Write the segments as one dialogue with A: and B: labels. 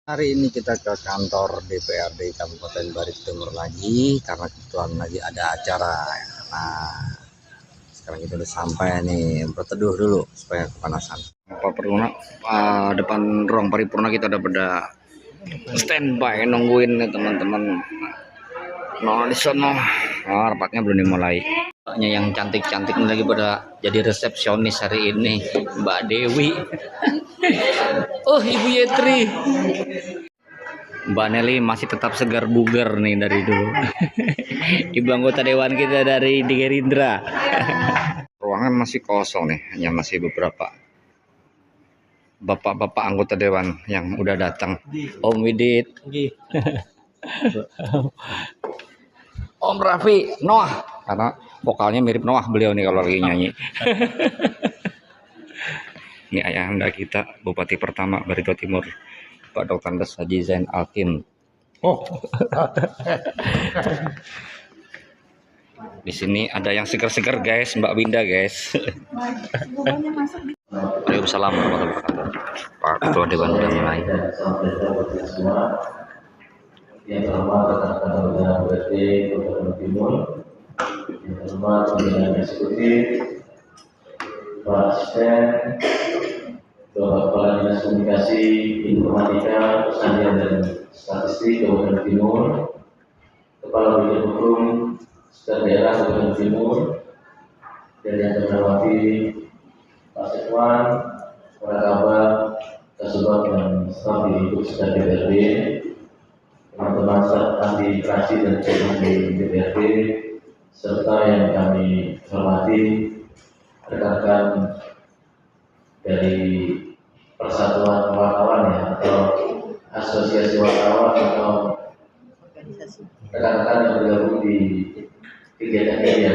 A: Hari ini kita ke kantor DPRD Kabupaten Bari Timur lagi karena kebetulan lagi ada acara. Nah, sekarang kita udah sampai nih, berteduh dulu supaya kepanasan. Paripurna, depan ruang paripurna kita udah pada standby nungguin nih teman-teman. Nah, di sana rapatnya belum dimulai. Mbaknya yang cantik-cantik lagi pada jadi resepsionis hari ini, Mbak Dewi. Oh, Ibu Yetri. Mbak Nelly masih tetap segar bugar nih dari dulu. Ibu anggota dewan kita dari Gerindra. Ruangan masih kosong nih, hanya masih beberapa bapak-bapak anggota dewan yang udah datang. Om Widit, Om Raffi, Noah, karena vokalnya mirip Noah beliau nih kalau lagi nyanyi. Ini ayahanda kita, Bupati pertama Bari Jawa Timur, Pak Dr. Andes Haji Zain Alkim. Oh. Di sini ada yang segar-segar guys, Mbak Winda guys. Waalaikumsalam warahmatullahi wabarakatuh. Pak Ketua Dewan sudah mulai.
B: Yang terhormat rekan-rekan anggota DPRD Kabupaten Timur, yang terhormat pimpinan eksekutif, Pak Asisten, Bapak Kepala Dinas Komunikasi, Informatika, Pertanian dan Statistik Kabupaten Timur, Kepala Bidang Hukum Staf Daerah Kabupaten Timur, dan yang terhormati Pak Sekwan, para kabar, Kasubag dan staf di lingkup Staf DPRD, teman-teman staf ahli praksi dan teman di DPRD, serta yang kami hormati rekan-rekan dari Persatuan Wartawan ya, atau Asosiasi Wartawan atau rekan-rekan yang bergabung di kegiatan media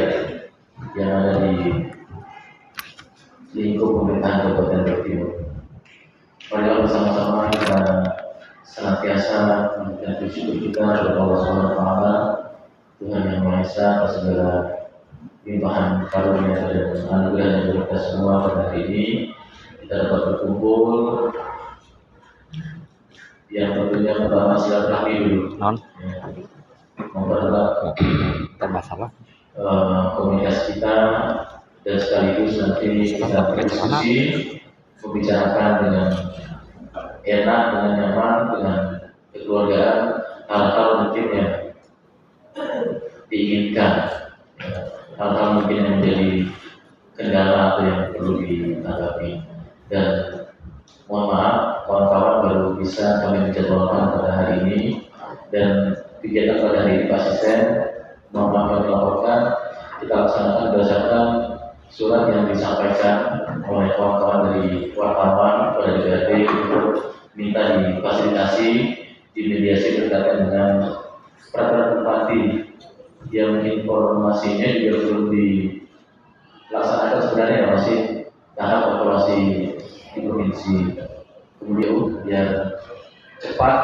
B: yang ada di lingkup pemerintahan Kabupaten Bari Timur. Marilah bersama-sama kita senantiasa memberikan bersyukur kita kepada Allah Subhanahu wa Ta'ala, Tuhan yang Maha Esa atas segala limpahan karunia dan anugerah yang kita semua pada hari ini kita dapat berkumpul. Yang tentunya pertama silaturahmi dulu. Mempererat
A: Masalah
B: komunikasi kita dan sekaligus nanti kita berdiskusi, membicarakan dengan enak, dengan nyaman, dengan kekeluargaan hal-hal mungkin yang diinginkan, hal-hal mungkin yang menjadi kendala atau yang perlu ditanggapi. Dan mohon maaf, kawan-kawan baru bisa kami menjadwalkan pada hari ini, dan kegiatan pada hari ini Pak Asisten, mohon maaf kami laporkan, kita laksanakan berdasarkan surat yang disampaikan oleh kawan-kawan dari wartawan pada DPRD untuk minta difasilitasi, dimediasi berkaitan dengan peraturan bupati yang informasinya juga belum dilaksanakan sebenarnya, masih tahap evaluasi di provinsi. Kemudian biar cepat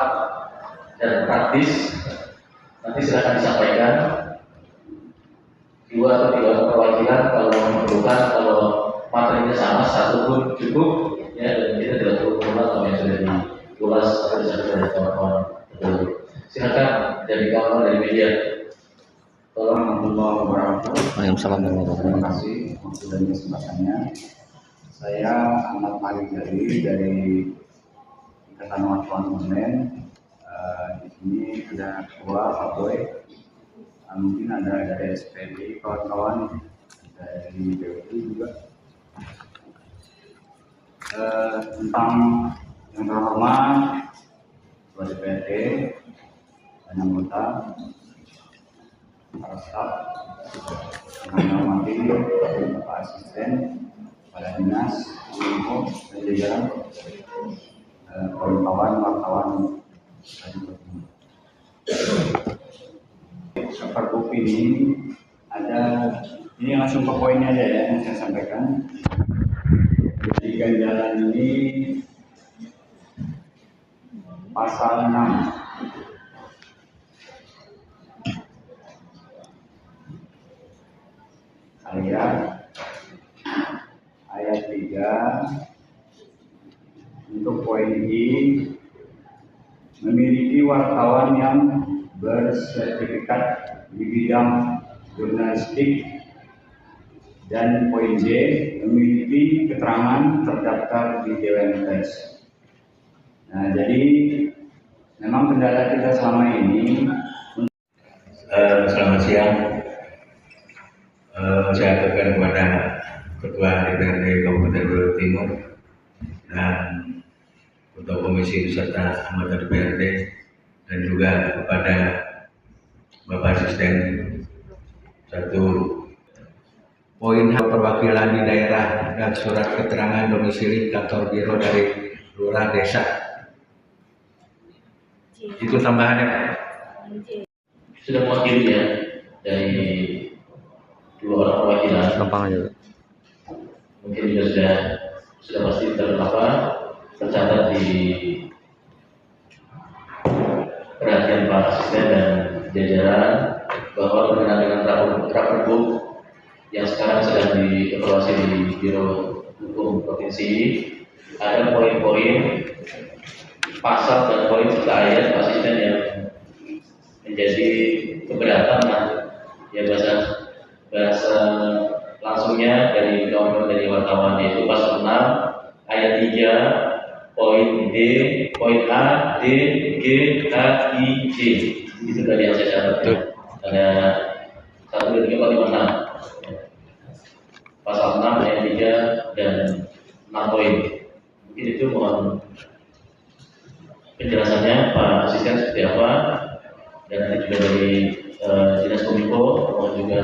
B: dan praktis, nanti silakan disampaikan 2 atau 3 perwakilan kalau memerlukan. Kalau materinya sama 1 pun cukup ya, dan kita tidak perlu mengulang apa yang sudah diulas atau disampaikan dari kawan-kawan. Silakan dari kawan dari media.
C: Warahmatullahi wabarakatuh.
A: Waalaikumsalam warahmatullahi
C: Terima
A: wabarakatuh.
C: kasih waktu dan kesempatannya. Saya Ahmad Malik dari Ikatan Wartawan Online. Di sini ada ketua Pak Boy. Mungkin ada dari SPD, kawan-kawan dari BWI juga. Tentang yang terhormat Ketua DPRD dan anggota, para staf, yang hormati Bapak Asisten, Kepala Dinas, Info, dan jajaran kawan-kawan wartawan. Pergub ini ada, ini langsung ke poinnya aja ya yang saya sampaikan. Di ganjalan ini pasal 6 ayat 3 untuk poin I memiliki wartawan yang bersertifikat di bidang jurnalistik, dan poin J, memiliki keterangan terdaftar di Dewan Pers. Nah, jadi memang kendala kita selama ini.
D: Selamat siang. Saya aturkan kepada Ketua DPRD Kabupaten Bogor Timur dan Ketua Komisi beserta anggota DPRD dan juga kepada Bapak Asisten satu poin hak perwakilan di daerah dan surat keterangan domisili kantor biro dari lurah desa. Itu tambahannya, Pak.
B: Sudah mewakili ya dari 2 orang perwakilan.
A: gampang aja.
B: Mungkin juga sudah pasti tercatat di perhatian Pak Asisten dan jajaran bahwa berkenaan dengan Rapergub yang sekarang sedang dievaluasi di Biro Hukum Provinsi, ada poin-poin pasal dan poin serta ayat Pak Asisten yang menjadi keberatan ya bahasa langsungnya dari kawan-kawan dari wartawan, yaitu pasal 6 ayat 3 poin D, poin A, D, G, H, I, J. Itu tadi yang saya catat. Ada 1, 2, 3, 4, 5, 6. Pasal 6 ayat 3 dan 6 poin. Mungkin itu mohon penjelasannya Pak Asisten seperti apa, dan nanti juga dari Dinas Kominfo mohon juga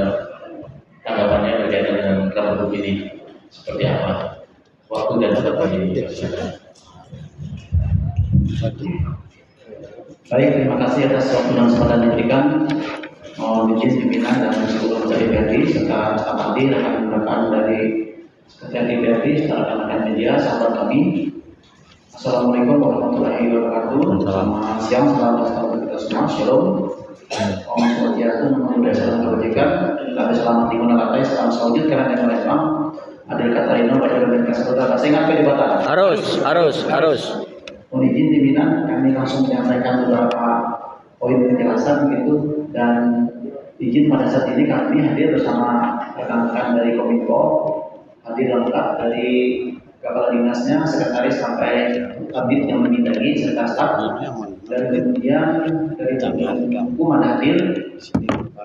B: tanggapannya berkaitan dengan Rapergub ini seperti apa. Waktu dan tempat ini.
E: Baik, terima kasih atas waktu dan kesempatan yang diberikan. Mohon izin pimpinan dan seluruh anggota DPRD serta staf ahli, rekan-rekan dari Sekretariat DPRD serta rekan-rekan media, sahabat kami. Assalamualaikum warahmatullahi wabarakatuh. Selamat siang, selamat datang kita semua. Shalom. Om Swastiastu, Namo Buddhaya, Salam Kebajikan. Kami selamat di mana latai, salam saujud karena yang lain adil kata ini, baca dan kasih kata. Saya ingat di batas.
A: Harus.
E: Mohon izin pimpinan, kami langsung menyampaikan beberapa poin penjelasan begitu, dan izin pada saat ini kami hadir bersama rekan-rekan dari Kominfo, hadir lengkap dari kepala dinasnya, sekretaris sampai kabit yang memindai serta staf, dan kemudian dari hukum ada hadir.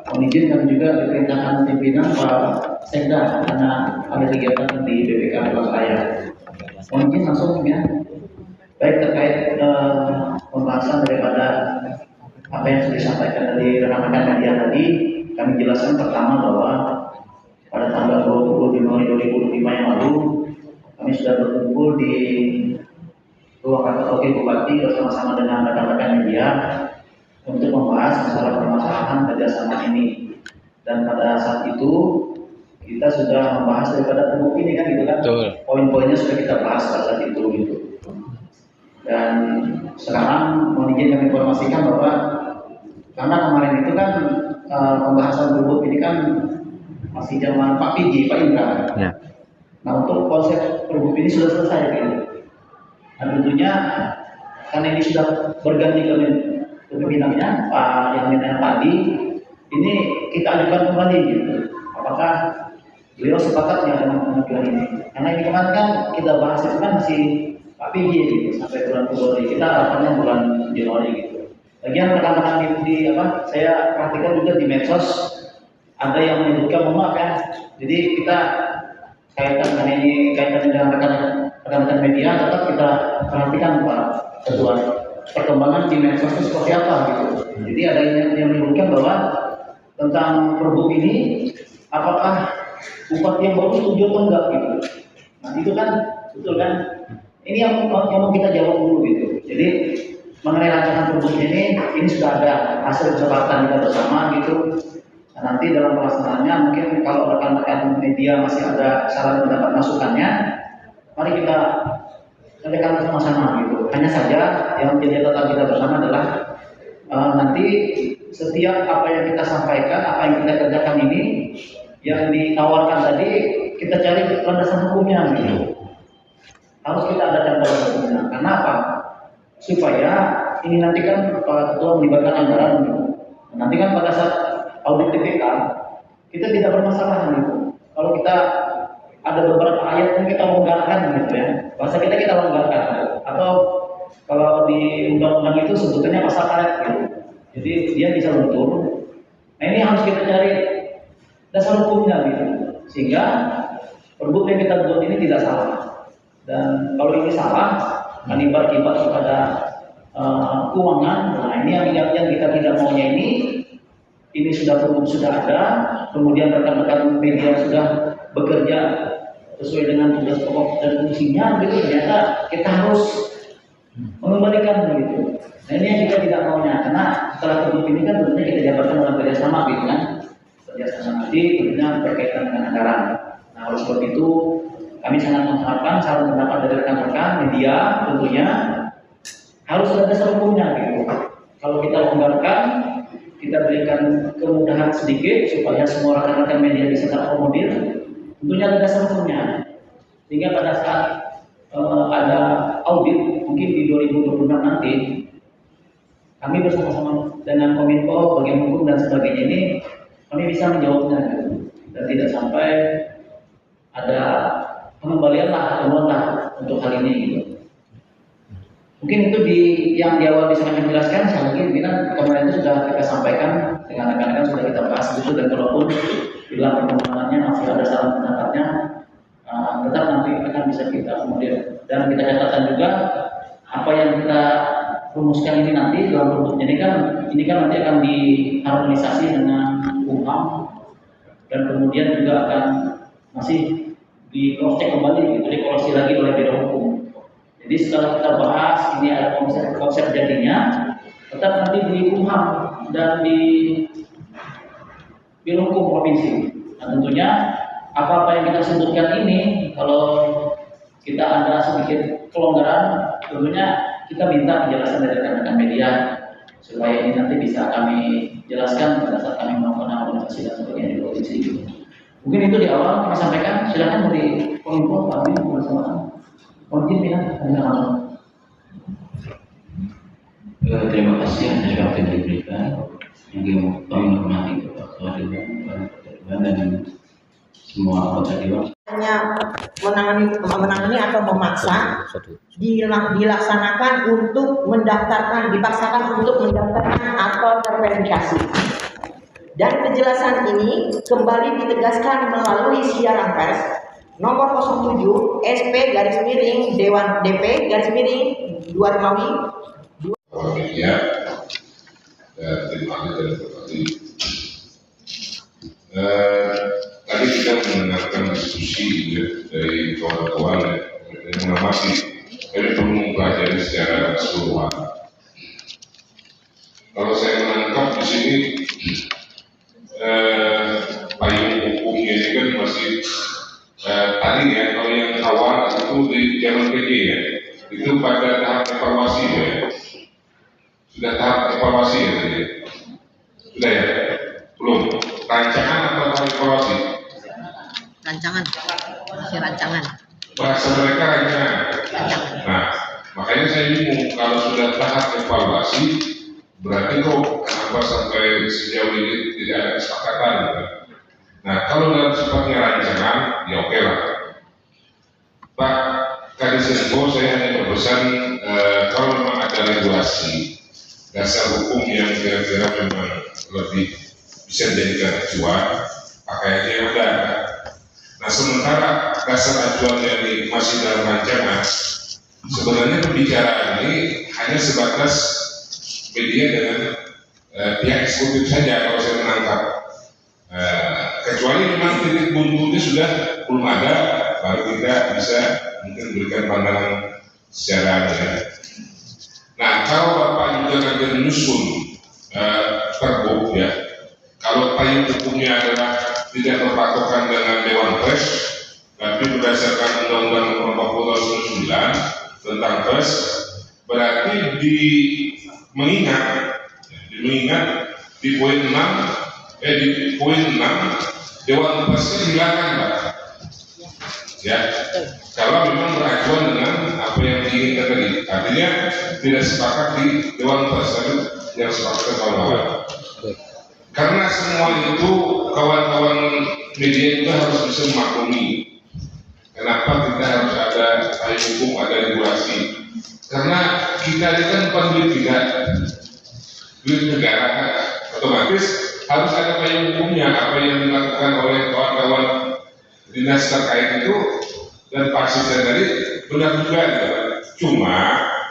E: Mohon izin kami juga diperintahkan pimpinan Pak Sekda karena ada kegiatan di BPK Surabaya. Mohon izin langsung ya. Baik, terkait pembahasan daripada apa yang sudah disampaikan dari rekan-rekan media tadi, kami jelaskan pertama bahwa pada tanggal 20 Januari 2025 yang lalu kami sudah berkumpul di ruang kantor wakil bupati bersama-sama dengan rekan-rekan media untuk membahas masalah permasalahan kerjasama ini. Dan pada saat itu kita sudah membahas daripada Rapergub ini kan gitu kan, poin-poinnya sudah kita bahas pada saat itu gitu. Dan sekarang mohon izin kami informasikan bahwa karena kemarin itu kan pembahasan Rapergub ini kan masih zaman Pak PJ, Pak Indra.
A: Ya.
E: Nah, untuk konsep Rapergub ini sudah selesai gitu. Dan tentunya karena ini sudah berganti kepemimpinannya Pak yang tadi, ini kita ajukan kembali gitu. Apakah beliau sepakat ya dengan pengajuan ini? Karena ini kemarin kan kita bahas itu kan masih Pak PJ gitu, sampai bulan Februari, kita harapannya bulan Januari gitu. Lagian rekan-rekan di saya perhatikan juga di medsos ada yang menyebutkan mohon maaf ya. Jadi kita kaitan dengan rekan-rekan media, tetap kita perhatikan Pak Ketua perkembangan di medsos itu seperti apa gitu. Jadi ada yang menyebutkan bahwa tentang Rapergub ini apakah bupati yang baru setuju atau enggak gitu. Nah itu kan betul kan. Ini yang mau kita jawab dulu gitu. Jadi mengenai rancangan Rapergub ini sudah ada hasil kesepakatan kita bersama gitu. Nah, nanti dalam pelaksanaannya mungkin kalau rekan-rekan media masih ada saran pendapat masukannya, mari kita kerjakan bersama-sama gitu. Hanya saja yang menjadi catatan kita bersama adalah nanti setiap apa yang kita sampaikan, apa yang kita kerjakan ini, yang ditawarkan tadi kita cari landasan hukumnya gitu. Harus kita ada catatan hukumnya. Karena apa? Supaya ini nanti kan Pak Ketua melibatkan anggaran gitu. Nanti kan pada saat audit TPK kita tidak bermasalah gitu. Kalau kita ada beberapa ayat yang kita longgarkan gitu ya, bahasa kita longgarkan. Atau kalau di undang-undang itu sebutannya pasal karet gitu. Jadi dia bisa luntur. Nah ini harus kita cari dasar hukumnya gitu, sehingga pergub yang kita buat ini tidak salah. Dan kalau ini salah, akibat kepada keuangan. Nah ini yang kita tidak maunya ini sudah ada, kemudian rekan-rekan media sudah bekerja sesuai dengan tugas pokok dan fungsinya, gitu. Ternyata kita harus mengembalikan gitu. Nah ini yang kita tidak maunya, karena setelah pergub ini kan tentunya kita jabarkan dalam kerjasama gitu kan, kerjasama nanti tentunya berkaitan dengan anggaran. Nah oleh sebab itu kami sangat mengharapkan saran pendapat dari rekan-rekan media tentunya harus ada dasar hukumnya gitu. Kalau kita longgarkan, kita berikan kemudahan sedikit supaya semua rekan-rekan media bisa terakomodir, tentunya ada dasar hukumnya. Sehingga pada saat ada audit mungkin di 2026 nanti, kami bersama-sama dengan Kominfo, bagian hukum dan sebagainya ini kami bisa menjawabnya gitu. Dan tidak sampai ada pengembalian lah untuk hal ini gitu. Mungkin itu yang di awal bisa kami jelaskan. Saya mungkin bilang kemarin itu sudah kita sampaikan dengan rekan-rekan, sudah kita bahas itu, dan kalaupun bila perkembangannya masih ada saran pendapatnya, tetap nanti akan bisa kita kemudian, dan kita catatkan juga apa yang kita rumuskan ini nanti dalam pergubnya ini kan nanti akan diharmonisasi dengan UHAM, dan kemudian juga akan masih di cross check kembali, gitu, dikoreksi lagi oleh Biro Hukum. Jadi setelah kita bahas ini ada konsep jadinya, tetap nanti di UHAM dan di Biro Hukum Provinsi. Nah tentunya apa-apa yang kita sebutkan ini, kalau kita ada sedikit kelonggaran, tentunya kita minta penjelasan dari rekan-rekan media supaya ini nanti bisa kami jelaskan pada saat kami melakukan harmonisasi dan sebagainya di provinsi. Mungkin itu di awal kami sampaikan. Silakan dari Kominfo, kami bersama. Mungkin bilang langsung.
B: Terima kasih atas waktu yang diberikan. Yang kami hormati Bapak Ketua Dewan dan semua anggota Dewan.
F: Hanya menangani atau memaksa dilaksanakan untuk dipaksakan untuk mendaftarkan atau terverifikasi. Dan kejelasan ini kembali ditegaskan melalui siaran pers nomor 07 SP_ Dewan DP_ Dua Remawi.
G: Media dan terima kasih dari tadi kita mendengarkan diskusi dari kawan-kawan yang mengamati, kami perlu mempelajari secara keseluruhan. Kalau saya menangkap di sini payung hukumnya ini kan masih tadi ya, kalau yang awal itu di zaman PG ya, itu pada tahap evaluasi ya. Sudah tahap evaluasi ya tadi? Sudah ya? Belum? Rancangan atau tahap evaluasi?
F: Rancangan, masih rancangan.
G: Bahasa mereka rancangan. Nah, makanya saya bingung kalau sudah tahap evaluasi, berarti kok kenapa sampai sejauh ini tidak ada kesepakatan? Nah, kalau dalam sifatnya rancangan, ya oke lah. Pak Kadis Info, saya hanya berpesan kalau memang ada regulasi, dasar hukum yang kira-kira memang lebih bisa dijadikan acuan, pakai aja yang ada. Nah, sementara dasar acuan yang masih dalam rancangan, sebenarnya pembicaraan ini hanya sebatas media dengan pihak eksekutif saja kalau saya menangkap. Kecuali memang titik buntunya sudah belum ada, baru kita bisa mungkin berikan pandangan secara Nah, kalau Bapak juga nanti menyusun pergub ya, kalau payung hukumnya adalah tidak berpatokan dengan Dewan Pers, tapi berdasarkan Undang-Undang Nomor 40 Tahun 19 tentang Pers, berarti mengingat di poin 6 Dewan Persnya hilangkan, Pak. Ya, kalau memang beracuan dengan apa yang diinginkan tadi. Artinya tidak sepakat di Dewan Pers, tapi yang sepakat kawan-kawan. Karena semua itu kawan-kawan media juga harus bisa memaklumi kenapa kita harus ada payung hukum, ada regulasi. Karena kita ini kan bukan duit negara, kan? Otomatis harus ada payung hukumnya. Apa yang dilakukan oleh kawan-kawan dinas terkait itu dan Pak Asisten tadi benar juga gitu. Cuma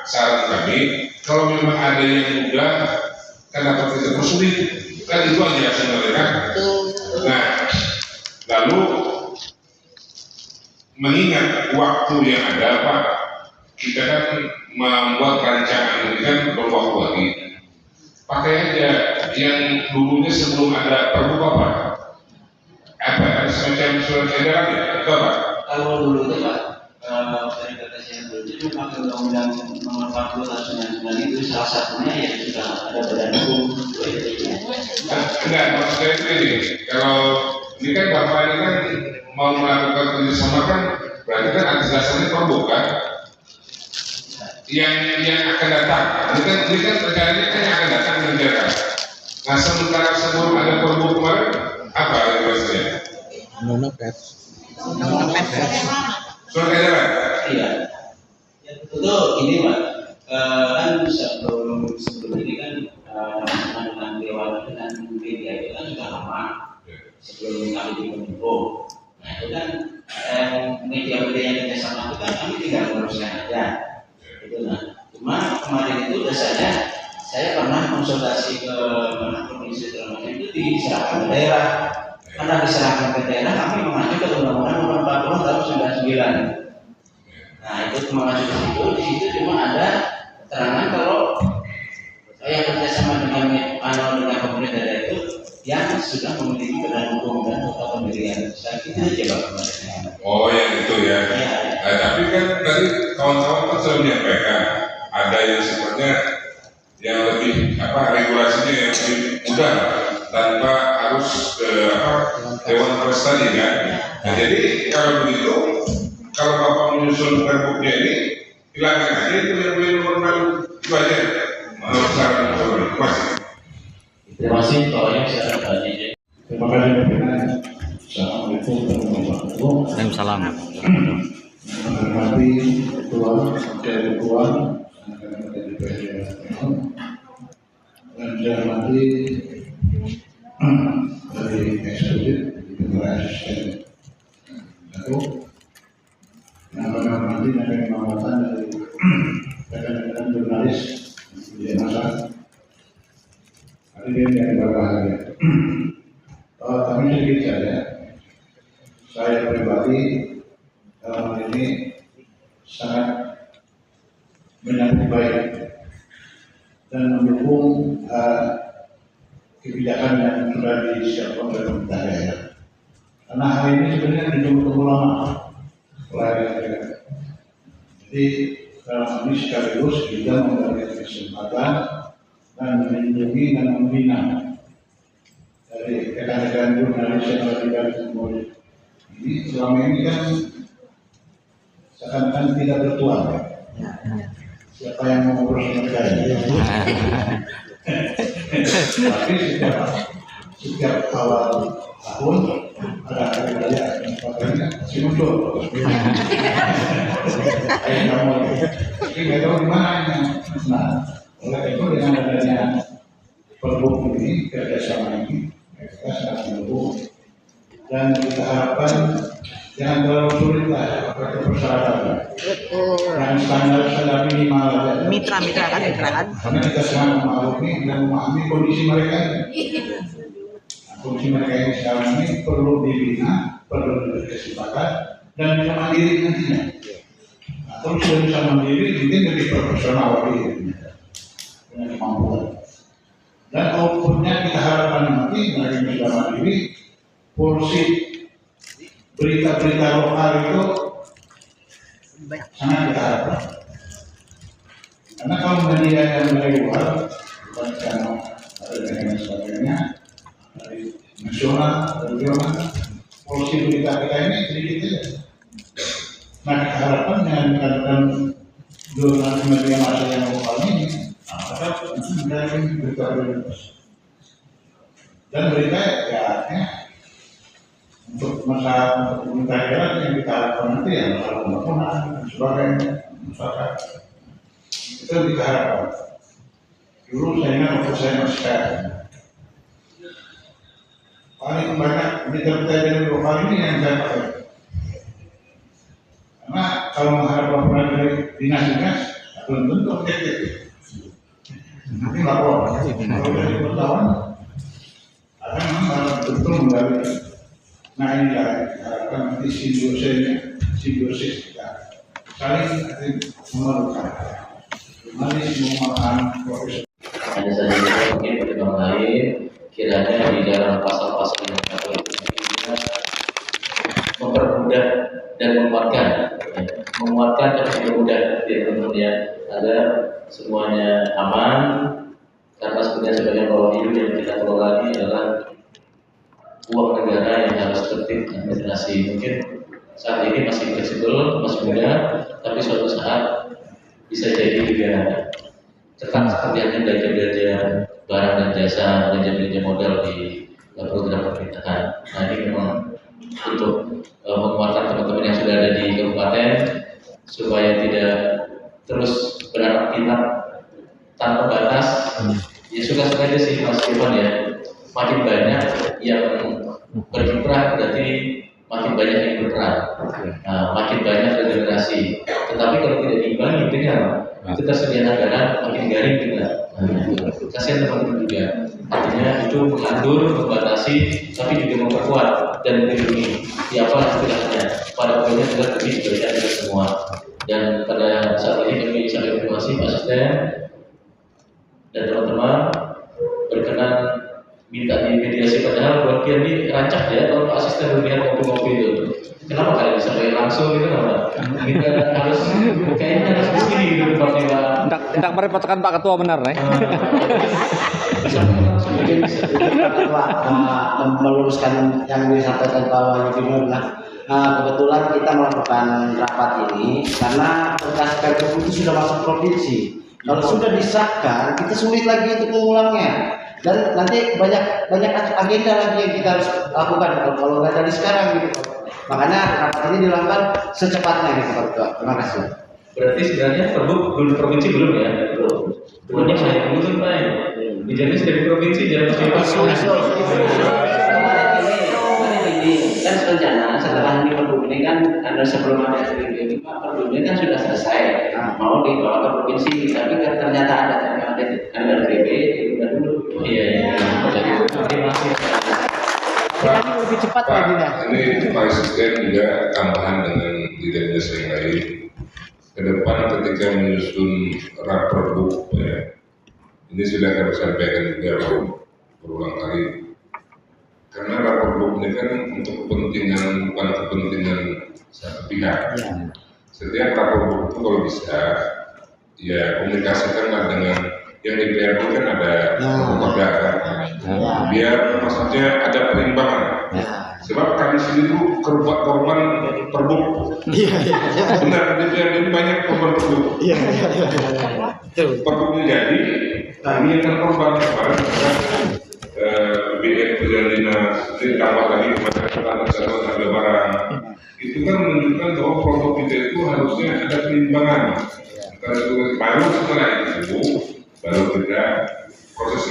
G: saran kami, kalau memang ada yang mudah, kenapa tidak persulit? Kan itu aja sebenarnya kan. Nah, lalu mengingat waktu yang ada, Pak, kita kan membuat rancangan ini kan berwaktu lagi. Pakai aja yang dulunya sebelum ada pergub apa? Apa semacam surat edaran ya? Itu apa?
H: Kalau dulu itu Pak, dari kata saya dulu itu pakai undang-undang nomor 40 tahun 99 itu salah satunya yang sudah ada badan hukum.
G: Enggak, maksud saya itu ini. Kalau ini kan Bapak ini kan mau melakukan kerjasama kan, berarti kan atas dasarnya pergub kan? Yang akan datang. Ini kan rencananya kan yang akan datang negara. Nah sementara sebelum ada pergub kemarin, apa regulasinya?
A: Undang-undang pers.
G: Surat edaran.
H: Iya. Itu ini Pak, kan sebelum ini kan undang-undang dewan dan media itu kan sudah lama sebelum kami dibentuk. Nah itu kan media-media yang kerjasama itu kan kami tinggal meneruskan aja. Itu nah. Cuma kemarin itu biasanya saya pernah konsultasi ke komisi segala macam itu diserahkan ke daerah. Karena diserahkan ke daerah, kami mengacu ke Undang-Undang Nomor 40 Tahun 99. Nah itu mengacu ke situ, di situ cuma ada keterangan kalau yang kerjasama dengan pemerintah daerah itu yang sudah memiliki badan hukum dan kota pendirian. Saya itu aja Pak kemarin.
G: Oh yang itu ya.
H: Ya.
G: Nah, tapi kan tadi kawan-kawan kan sudah menyampaikan ada yang sifatnya yang lebih regulasinya yang lebih mudah tanpa harus Dewan Pers tadi kan. Nah, jadi kalau begitu, kalau Bapak menyusun pergubnya ini, hilangkan aja itu yang boleh normal itu aja. Menurut saran Mas.
B: Terima kasih, soalnya saya tanya.
C: Terima kasih pimpinan. Assalamualaikum warahmatullahi wabarakatuh.
A: Waalaikumsalam.
C: Menghormati Ketua Dewan dan DPRD dan saya hormati dari eksekutif Ketua Asisten satu yang menghormati dan penghormatan dari rekan-rekan jurnalis media massa hadirin yang berbahagia. Kami sedikit saja, saya pribadi dalam hal ini sangat menyambut baik dan mendukung kebijakan yang sudah disiapkan oleh pemerintah daerah. Karena hal ini sebenarnya ditunggu lama oleh daerah. Jadi dalam hal ini sekaligus juga memberikan kesempatan dan melindungi dan membina dari rekan-rekan jurnalis yang terlibat ini selama ini kan seakan-akan tidak bertuan. Siapa yang mau ngurus mereka ini? Tapi setiap awal tahun ada hari raya makanya si muncul. Kayak kamu, tapi nggak tahu di mana. Nah, oleh itu dengan adanya pergub ini kerjasama ini kita sangat mendukung dan kita harapkan jangan terlalu sulit lah pakai persyaratan yang standar minimal aja.
F: Mitra kan.
C: Karena kita sangat memahami dan memahami kondisi mereka ini. Nah, kondisi mereka ini sekarang ini perlu dibina, perlu diberi kesempatan dan bisa mandiri nantinya. Nah, kalau sudah bisa mandiri, mungkin lebih profesional lagi dengan kemampuan. Dan outputnya kita harapkan nanti mereka bisa mandiri, porsi berita-berita lokal itu sangat kita harapkan. Karena kalau media yang dari luar, bukan channel atau dan sebagainya, dari nasional, regional, porsi berita kita ini sedikit saja. Nah, kita
I: donasi media massa yang lokal ini, maka dari berita dan berita ya untuk masalah untuk daerah yang kita harapkan nanti ya masalah pembangunan dan sebagainya, misalkan itu kita harapkan. Dulu saya ingat waktu saya masih kaya, paling banyak berita-berita dari lokal ini yang saya pakai. Karena kalau mengharap laporan dari dinas-dinas belum tentu objektif. Nanti lapor. Kalau dari wartawan, ada memang betul menggali. Nah inilah harapkan nanti simbiosis kita saling memerlukan. Mari semua profesional.
B: Hanya saja mungkin pertimbangan lain kiranya di dalam pasal-pasal yang diatur mempermudah dan menguatkan tapi dipermudah ya teman-teman ya, agar semuanya aman, karena sebenarnya sebagian pola hidup yang kita kelola ini adalah uang negara yang harus tertib administrasi. Mungkin saat ini masih fleksibel, masih mudah, tapi suatu saat bisa jadi juga ketat seperti hanya belanja-belanja barang dan jasa, belanja-belanja modal di program pemerintahan. Nah ini memang untuk menguatkan teman-teman yang sudah ada di kabupaten supaya tidak terus berharap kita tanpa batas. Ya suka-suka aja sih Mas Irfan ya. Makin banyak yang berkiprah berarti makin banyak yang berperan. Nah, makin banyak regenerasi. Tetapi kalau tidak diimbangi dengan ketersediaan anggaran makin garing kita. Kasihan teman-teman juga. Artinya itu mengatur, membatasi, tapi juga memperkuat dan melindungi. Siapa istilahnya? Pada poinnya juga kami diberikan kita semua. Dan pada saat ini kami sangat terima kasih Pak Asisten dan teman-teman berkenan minta dimediasi, padahal buat dia ini rancak ya kalau Pak Asisten melihat mobil-mobil itu. Kenapa kalian bisa bayar langsung gitu nama? Kita harus kayaknya harus di sini gitu tempatnya Pak.
A: Tidak merepotkan Pak Ketua benar nih.
E: Mungkin Pak Ketua meluruskan yang disampaikan Pak Wahyu Timur. Kebetulan kita melakukan rapat ini karena berkas Pergub itu sudah masuk provinsi. Kalau sudah disahkan, kita sulit lagi untuk mengulangnya. Dan nanti banyak agenda lagi yang kita harus lakukan kalau nggak dari sekarang gitu. Makanya rapat ini dilakukan secepatnya gitu Pak Ketua. Terima kasih.
B: Berarti sebenarnya Pergub belum provinsi belum ya? Belum. Saya belum Pak. Dijadinya sudah di provinsi jangan kan rencana setelah ini Pergub ini kan ada sebelum ada SPB ini Pak, Pergub ini kan sudah selesai, mau dibawa ke provinsi, tapi kan ternyata ada SPB ditunda dulu. Iya. Terima kasih.
E: Lebih cepat lagi ya.
G: Ini Pak Asisten juga tambahan dengan dinas yang lain. Ke depan ketika menyusun Pergub ya, ini sudah kami sampaikan juga berulang kali. Karena Pergub ini kan untuk kepentingan, bukan kepentingan satu pihak. Setiap Pergub itu kalau bisa, ya komunikasikanlah dengan yang di DPRD kan ada lembaga kan, biar maksudnya ada perimbangan. Sebab kami sendiri korban Pergub. Benar, DPRD ini banyak korban Pergub. Pergubnya jadi, kami akan korban kemarin. BN perjalanan dinas, ditambah lagi kepada harga barang, itu kan menunjukkan bahwa produk kita itu harusnya ada perimbangan. Baru setelah itu, baru kita proses